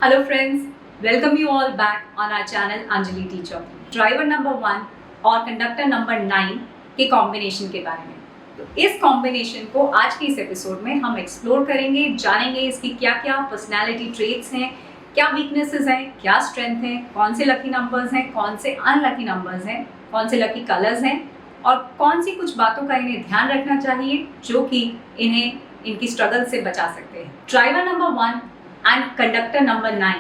Hello friends, welcome you all back on our channel Anjali teacher. Driver number 1 और conductor number 9 के combination के बारे में। तो इस कॉम्बिनेशन को आज के इस एपिसोड में हम एक्सप्लोर करेंगे, जानेंगे इसकी क्या क्या पर्सनैलिटी ट्रेट्स हैं, क्या वीकनेसेस हैं, क्या स्ट्रेंथ हैं, कौन से लकी नंबर्स हैं, कौन से अनलकी नंबर्स हैं, कौन से लकी कलर्स हैं और कौन सी कुछ बातों का इन्हें ध्यान रखना चाहिए जो कि इन्हें इनकी स्ट्रगल से बचा सकते हैं। Driver number 1 and conductor number 9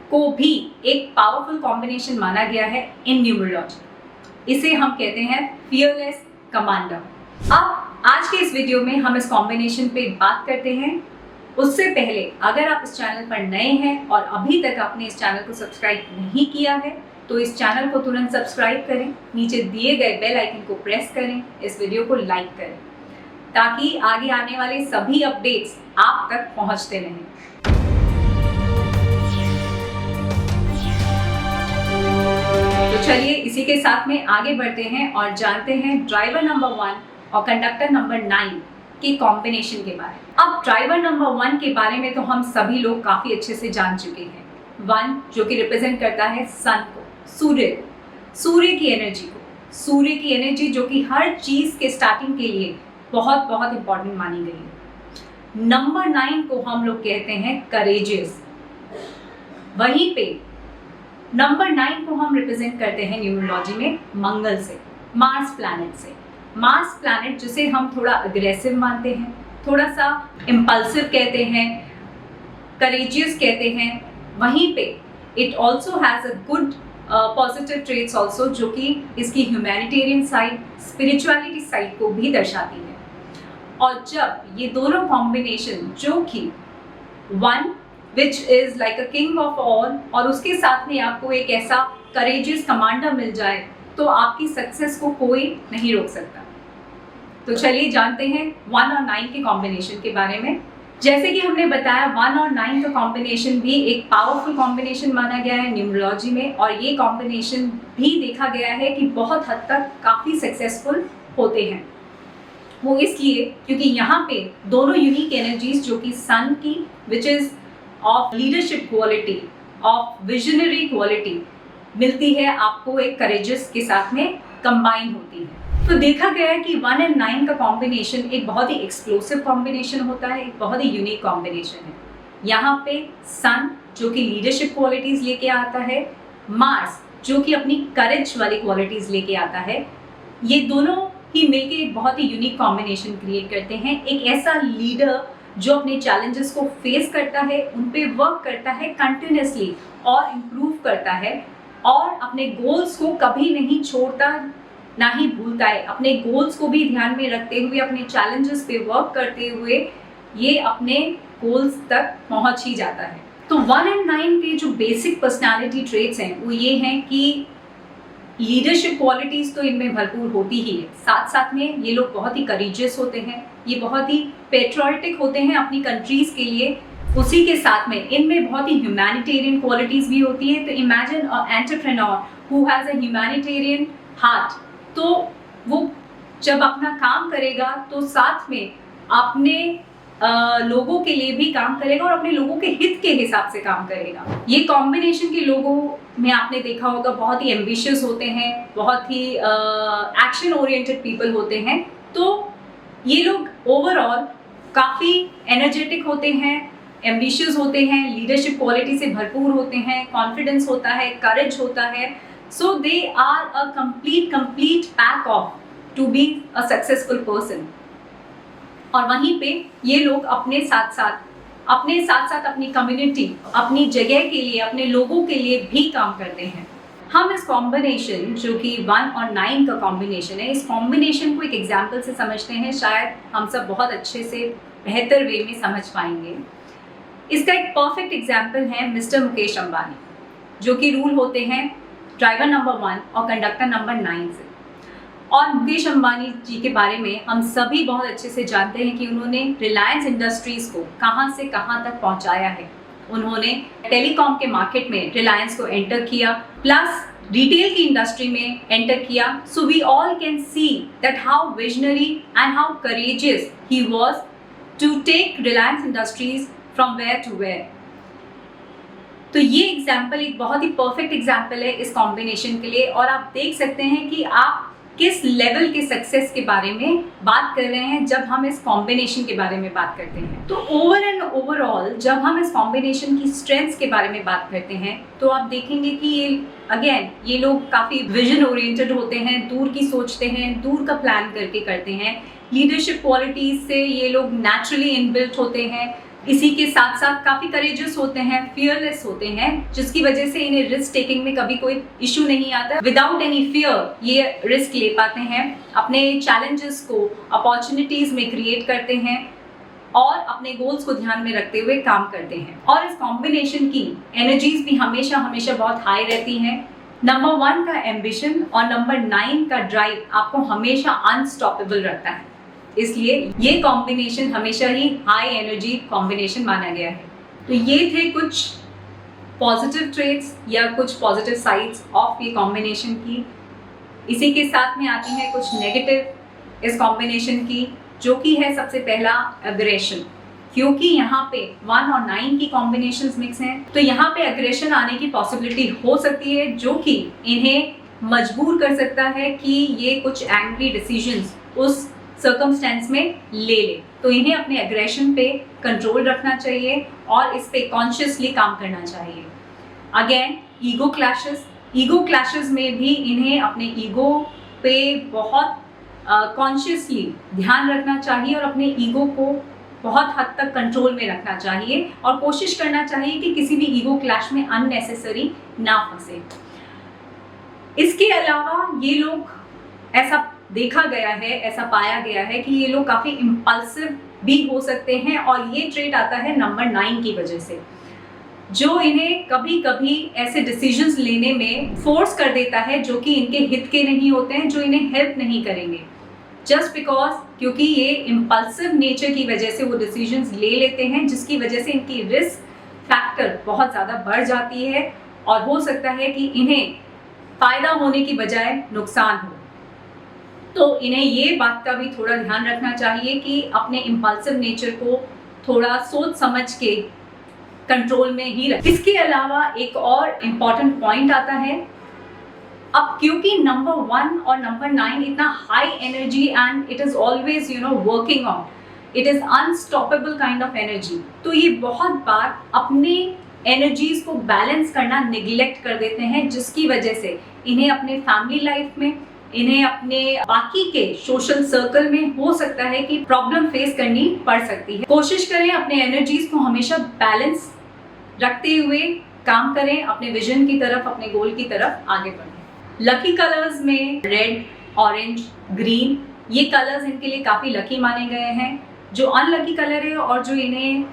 को भी एक पावरफुल कॉम्बिनेशन माना गया है इन न्यूमरोलॉजी। इसे हम कहते हैं फियरलेस कमांडर। अब आज के इस वीडियो में हम इस कॉम्बिनेशन पे बात करते हैं। उससे पहले अगर आप इस चैनल पर नए हैं और अभी तक आपने इस चैनल को सब्सक्राइब नहीं किया है तो इस चैनल को तुरंत सब्सक्राइब करें, नीचे दिए गए बेल आइकन को प्रेस करें, इस वीडियो को लाइक करें ताकि आगे आने वाले सभी अपडेट्स आप तक पहुंचते रहें। तो चलिए इसी के साथ में आगे बढ़ते हैं और जानते हैं ड्राइवर नंबर 1 और कंडक्टर नंबर 9 के कॉम्बिनेशन के बारे में। अब ड्राइवर नंबर 1 के बारे में तो हम सभी लोग काफी अच्छे से जान चुके हैं। 1 जो कि रिप्रेजेंट करता है सन को, सूर्य को, सूर्य की एनर्जी को, सूर्य की एनर्जी जो कि हर चीज के स्टार्टिंग के लिए बहुत बहुत इंपॉर्टेंट मानी गई है। नंबर 9 को हम लोग कहते हैं करेजियस। वहीं पे नंबर 9 को हम रिप्रेजेंट करते हैं न्यूमरोलॉजी में मंगल से, मार्स प्लैनेट से। मार्स प्लैनेट जिसे हम थोड़ा अग्रेसिव मानते हैं, थोड़ा सा इम्पल्सिव कहते हैं, करेजियस कहते हैं। वहीं पे it also has a good positive traits also जो कि इसकी ह्यूमैनिटेरियन साइड, स्पिरिचुअलिटी साइड को भी दर्शाती है। और जब ये दोनों कॉम्बिनेशन जो कि 1 which is like a king of all और उसके साथ में आपको एक ऐसा courageous कमांडर मिल जाए तो आपकी सक्सेस को कोई नहीं रोक सकता। तो चलिए जानते हैं 1 और 9 के कॉम्बिनेशन के बारे में। जैसे कि हमने बताया 1 और 9 का कॉम्बिनेशन भी एक पावरफुल कॉम्बिनेशन माना गया है न्यूमरोलॉजी में और ये कॉम्बिनेशन भी देखा गया है कि बहुत हद तक काफ़ी सक्सेसफुल होते हैं। वो इसलिए क्योंकि यहाँ पे दोनों यूनिक एनर्जीज जो कि सन की which is of leadership quality, of visionary quality मिलती है आपको एक करेजियस के साथ में कंबाइन होती है। तो देखा गया है कि 1 और 9 का कॉम्बिनेशन एक बहुत ही एक्सप्लोसिव कॉम्बिनेशन होता है, एक बहुत ही यूनिक कॉम्बिनेशन है। यहाँ पे सन जो कि लीडरशिप क्वालिटीज लेके आता है, मार्स जो कि अपनी करेज वाली क्वालिटीज लेके आता है, ये दोनों ही मिलके एक बहुत ही यूनिक कॉम्बिनेशन क्रिएट करते हैं। एक ऐसा लीडर जो अपने चैलेंजेस को फेस करता है, उन पे वर्क करता है कंटिन्यूसली और इम्प्रूव करता है और अपने गोल्स को कभी नहीं छोड़ता ना ही भूलता है। अपने गोल्स को भी ध्यान में रखते हुए, अपने चैलेंजेस पे वर्क करते हुए ये अपने गोल्स तक पहुंच ही जाता है। तो 1 और 9 के जो बेसिक पर्सनालिटी ट्रेट्स हैं वो ये हैं कि लीडरशिप क्वालिटीज़ तो इनमें भरपूर होती ही है, साथ साथ में ये लोग बहुत ही करेजियस होते हैं, ये बहुत ही पेट्रियोटिक होते हैं अपनी कंट्रीज़ के लिए। उसी के साथ में इनमें बहुत ही ह्यूमैनिटेरियन क्वालिटीज़ भी होती हैं। तो imagine a entrepreneur who has a humanitarian heart, तो वो जब अपना काम करेगा तो साथ में अपने लोगों के लिए भी काम करेगा और अपने लोगों के हित के हिसाब से काम करेगा। ये कॉम्बिनेशन के लोगों में आपने देखा होगा बहुत ही एम्बिशियस होते हैं, बहुत ही एक्शन ओरिएंटेड पीपल होते हैं। तो ये लोग ओवरऑल काफ़ी एनर्जेटिक होते हैं, एम्बिशियस होते हैं, लीडरशिप क्वालिटी से भरपूर होते हैं, कॉन्फिडेंस होता है, करेज होता है। So they are a complete pack of to be a successful person. और वहीं पे ये लोग अपने साथ साथ अपनी कम्युनिटी, अपनी जगह के लिए, अपने लोगों के लिए भी काम करते हैं। हम इस कॉम्बिनेशन जो कि 1 और 9 का कॉम्बिनेशन है, इस कॉम्बिनेशन को एक एग्जाम्पल से समझते हैं, शायद हम सब बहुत अच्छे से बेहतर वे में समझ पाएंगे। इसका एक परफेक्ट एग्जाम्पल है मिस्टर मुकेश अंबानी जो कि रूल होते हैं ड्राइवर नंबर 1 और कंडक्टर नंबर 9 से। और मुकेश अंबानी जी के बारे में हम सभी बहुत अच्छे से जानते हैं कि उन्होंने रिलायंस इंडस्ट्रीज़ को कहां से कहां तक पहुंचाया है। उन्होंने टेलीकॉम के मार्केट में रिलायंस को एंटर किया, प्लस रिटेल की इंडस्ट्री में एंटर किया। So we all can see that how visionary and how courageous he was to take Reliance Industries from where to where. तो ये एग्जाम्पल एक बहुत ही परफेक्ट एग्जाम्पल है इस कॉम्बिनेशन के लिए, और आप देख सकते हैं कि आप किस लेवल के सक्सेस के बारे में बात कर रहे हैं जब हम इस कॉम्बिनेशन के बारे में बात करते हैं। तो ओवरऑल जब हम इस कॉम्बिनेशन की स्ट्रेंथ्स के बारे में बात करते हैं तो आप देखेंगे कि ये लोग काफ़ी विजन ओरिएंटेड होते हैं, दूर की सोचते हैं, दूर का प्लान करके करते हैं। लीडरशिप क्वालिटीज से ये लोग नेचुरली इनबिल्ट होते हैं। इसी के साथ साथ काफ़ी करेजियस होते हैं, फियरलेस होते हैं, जिसकी वजह से इन्हें रिस्क टेकिंग में कभी कोई इशू नहीं आता। विदाउट एनी फियर ये रिस्क ले पाते हैं, अपने चैलेंजेस को अपॉर्चुनिटीज में क्रिएट करते हैं और अपने गोल्स को ध्यान में रखते हुए काम करते हैं। और इस कॉम्बिनेशन की एनर्जीज भी हमेशा हमेशा बहुत हाई रहती हैं। नंबर 1 का एम्बिशन और नंबर 9 का ड्राइव आपको हमेशा अनस्टॉपेबल रखता है, इसलिए ये कॉम्बिनेशन हमेशा ही हाई एनर्जी कॉम्बिनेशन माना गया है। तो ये थे कुछ पॉजिटिव ट्रेट्स या कुछ पॉजिटिव साइड्स ऑफ ये कॉम्बिनेशन की। इसी के साथ में आती हैं कुछ नेगेटिव इस कॉम्बिनेशन की, जो कि है सबसे पहला एग्रेशन। क्योंकि यहाँ पे 1 और 9 की कॉम्बिनेशंस मिक्स हैं, तो यहाँ पे एग्रेशन आने की पॉसिबिलिटी हो सकती है, जो कि इन्हें मजबूर कर सकता है कि ये कुछ एंग्री डिसीजंस उस सर्कमस्टेंस में ले ले। तो इन्हें अपने एग्रेशन पे कंट्रोल रखना चाहिए और इस पे कॉन्शियसली काम करना चाहिए। अगेन ईगो क्लैशेस में भी इन्हें अपने ईगो पे बहुत कॉन्शियसली ध्यान रखना चाहिए और अपने ईगो को बहुत हद तक कंट्रोल में रखना चाहिए और कोशिश करना चाहिए कि किसी भी ईगो क्लैश में अननेसेसरी ना फंसे। इसके अलावा ये लोग, ऐसा देखा गया है, ऐसा पाया गया है कि ये लोग काफ़ी इम्पल्सिव भी हो सकते हैं, और ये ट्रेट आता है नंबर 9 की वजह से, जो इन्हें कभी कभी ऐसे डिसीजंस लेने में फोर्स कर देता है जो कि इनके हित के नहीं होते हैं, जो इन्हें हेल्प नहीं करेंगे, जस्ट बिकॉज क्योंकि ये इम्पल्सिव नेचर की वजह से वो डिसीजंस ले लेते हैं, जिसकी वजह से इनकी रिस्क फैक्टर बहुत ज़्यादा बढ़ जाती है और हो सकता है कि इन्हें फ़ायदा होने की बजाय नुकसान हो। तो इन्हें ये बात का भी थोड़ा ध्यान रखना चाहिए कि अपने इम्पल्सिव नेचर को थोड़ा सोच समझ के कंट्रोल में ही रखें। इसके अलावा एक और इम्पॉर्टेंट पॉइंट आता है, अब क्योंकि नंबर 1 और नंबर 9 इतना high energy and it is always working on, it is unstoppable kind of energy, तो ये बहुत बार अपने एनर्जीज को बैलेंस करना निगलेक्ट कर देते हैं, जिसकी वजह से इन्हें अपने फैमिली लाइफ में, इन्हें अपने बाकी के सोशल सर्कल में हो सकता है कि प्रॉब्लम फेस करनी पड़ सकती है। कोशिश करें अपने एनर्जीज को हमेशा बैलेंस रखते हुए काम करें, अपने विजन की तरफ, अपने गोल की तरफ आगे बढ़ें। लकी कलर्स में रेड, ऑरेंज, ग्रीन, ये कलर्स इनके लिए काफ़ी लकी माने गए हैं। जो अनलकी कलर है और जो इन्हें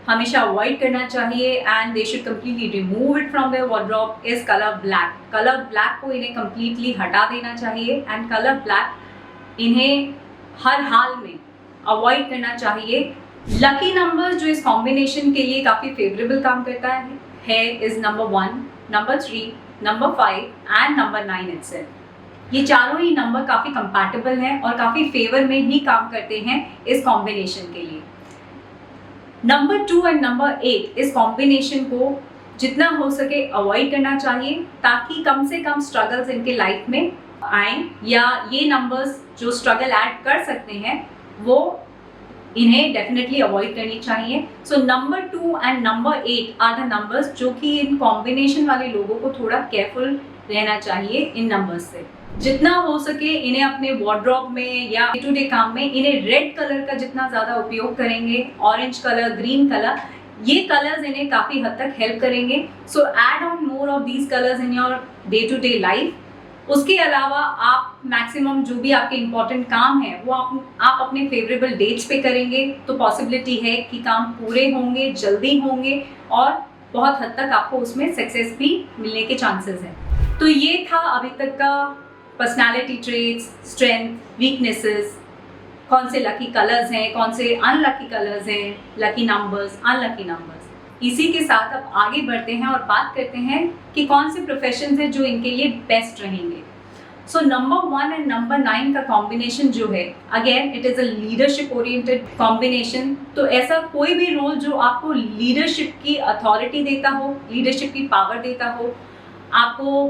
हमेशा अवॉइड करना चाहिए and they should completely remove it from their wardrobe is colour black. Colour black को इन्हें कम्प्लीटली हटा देना चाहिए एंड कलर ब्लैक इन्हें हर हाल में अवॉइड करना चाहिए। लकी नंबर जो इस कॉम्बिनेशन के लिए काफ़ी फेवरेबल काम करता है is number 1, number 3, number 5 and number 9 itself. ये चारों ही नंबर काफ़ी कंपैटिबल हैं और काफ़ी फेवर में ही काम करते हैं इस कॉम्बिनेशन के लिए। नंबर 2 एंड नंबर 8 इस कॉम्बिनेशन को जितना हो सके अवॉइड करना चाहिए, ताकि कम से कम स्ट्रगल्स इनके लाइफ में आए, या ये नंबर्स जो स्ट्रगल ऐड कर सकते हैं वो इन्हें डेफिनेटली अवॉइड करनी चाहिए। So number 2 and number 8 are the numbers जो कि इन कॉम्बिनेशन वाले लोगों को थोड़ा केयरफुल रहना चाहिए इन नंबर्स से। जितना हो सके इन्हें अपने वार्डरोब में या डे टू डे काम में इन्हें रेड कलर का जितना ज़्यादा उपयोग करेंगे, ऑरेंज कलर, ग्रीन कलर, ये कलर्स इन्हें काफ़ी हद तक हेल्प करेंगे। So add on more of these colours in your day to day life. उसके अलावा आप मैक्सिमम जो भी आपके इम्पोर्टेंट काम है वो आप अपने फेवरेबल डेट्स पे करेंगे, तो पॉसिबिलिटी है कि काम पूरे होंगे, जल्दी होंगे और बहुत हद तक आपको उसमें सक्सेस भी मिलने के चांसेस हैं। तो ये था अभी तक का पर्सनालिटी ट्रेट्स, स्ट्रेंथ, वीकनेसेस, कौन से लकी कलर्स हैं, कौन से अनलकी कलर्स हैं, लकी नंबर्स, अनलकी नंबर्स। इसी के साथ अब आगे बढ़ते हैं और बात करते हैं कि कौन से प्रोफेशंस हैं जो इनके लिए बेस्ट रहेंगे। सो नंबर 1 एंड नंबर 9 का कॉम्बिनेशन जो है, again it is a leadership oriented combination. तो ऐसा कोई भी रोल जो आपको लीडरशिप की अथॉरिटी देता हो, लीडरशिप की पावर देता हो, आपको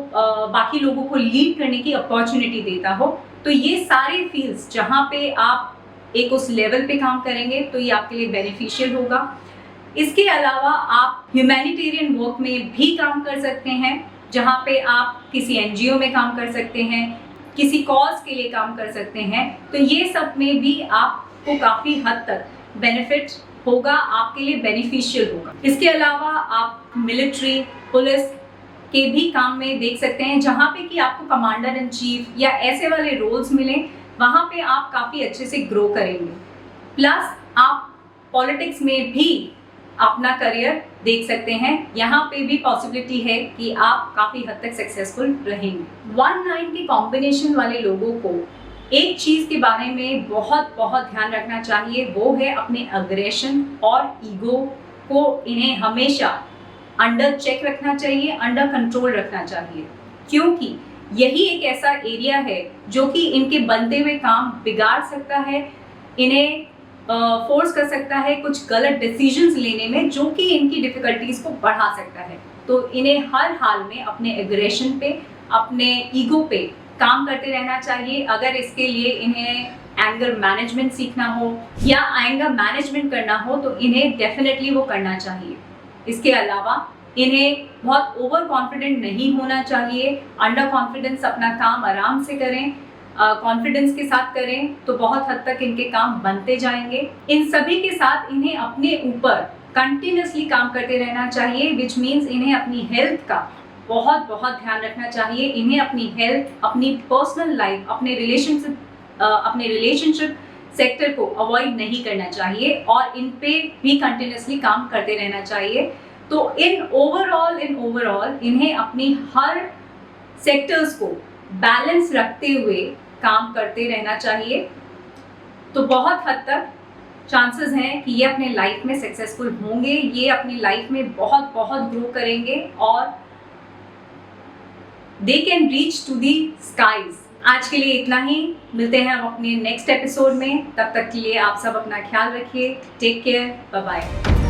बाकी लोगों को लीड करने की अपॉर्चुनिटी देता हो, तो ये सारे फील्ड्स जहाँ पे आप एक उस लेवल पे काम करेंगे तो ये आपके लिए बेनिफिशियल होगा। इसके अलावा आप ह्यूमैनिटेरियन वर्क में भी काम कर सकते हैं, जहाँ पे आप किसी एनजीओ में काम कर सकते हैं, किसी कॉज के लिए काम कर सकते हैं। तो ये सब में भी आपको काफ़ी हद तक बेनिफिट होगा, आपके लिए बेनिफिशियल होगा। इसके अलावा आप मिलिट्री, पुलिस के भी काम में देख सकते हैं, जहाँ पे कि आपको कमांडर इन चीफ या ऐसे वाले रोल्स मिलें, वहाँ पे आप काफ़ी अच्छे से ग्रो करेंगे। प्लस आप पॉलिटिक्स में भी अपना करियर देख सकते हैं, यहाँ पे भी पॉसिबिलिटी है कि आप काफ़ी हद तक सक्सेसफुल रहेंगे। 1-9 के कॉम्बिनेशन वाले लोगों को एक चीज़ के बारे में बहुत बहुत ध्यान रखना चाहिए, वो है अपने अग्रेशन और ईगो को इन्हें हमेशा अंडर चेक रखना चाहिए, अंडर कंट्रोल रखना चाहिए, क्योंकि यही एक ऐसा एरिया है जो कि इनके बनते हुए काम बिगाड़ सकता है, इन्हें फोर्स कर सकता है कुछ गलत डिसीजंस लेने में, जो कि इनकी डिफ़िकल्टीज़ को बढ़ा सकता है। तो इन्हें हर हाल में अपने एग्रेशन पे, अपने ईगो पे काम करते रहना चाहिए। अगर इसके लिए इन्हें एंगर मैनेजमेंट सीखना हो या एंगर मैनेजमेंट करना हो तो इन्हें डेफिनेटली वो करना चाहिए। इसके अलावा इन्हें बहुत ओवर कॉन्फिडेंट नहीं होना चाहिए, अंडर कॉन्फिडेंस अपना काम आराम से करें, कॉन्फिडेंस के साथ करें तो बहुत हद तक इनके काम बनते जाएंगे। इन सभी के साथ इन्हें अपने ऊपर कंटिन्यूसली काम करते रहना चाहिए, विच मीन्स इन्हें अपनी हेल्थ का बहुत बहुत ध्यान रखना चाहिए। इन्हें अपनी हेल्थ, अपनी पर्सनल लाइफ, अपने रिलेशनशिप सेक्टर को अवॉइड नहीं करना चाहिए और इन पे भी कंटिन्यूसली काम करते रहना चाहिए। तो इन ओवरऑल इन्हें अपनी हर सेक्टर्स को बैलेंस रखते हुए काम करते रहना चाहिए। तो बहुत हद तक चांसेस हैं कि ये अपने लाइफ में सक्सेसफुल होंगे, ये अपनी लाइफ में बहुत बहुत ग्रो करेंगे और they can reach to the skies. आज के लिए इतना ही, मिलते हैं हम अपने नेक्स्ट एपिसोड में। तब तक के लिए आप सब अपना ख्याल रखिए। Take care, bye bye.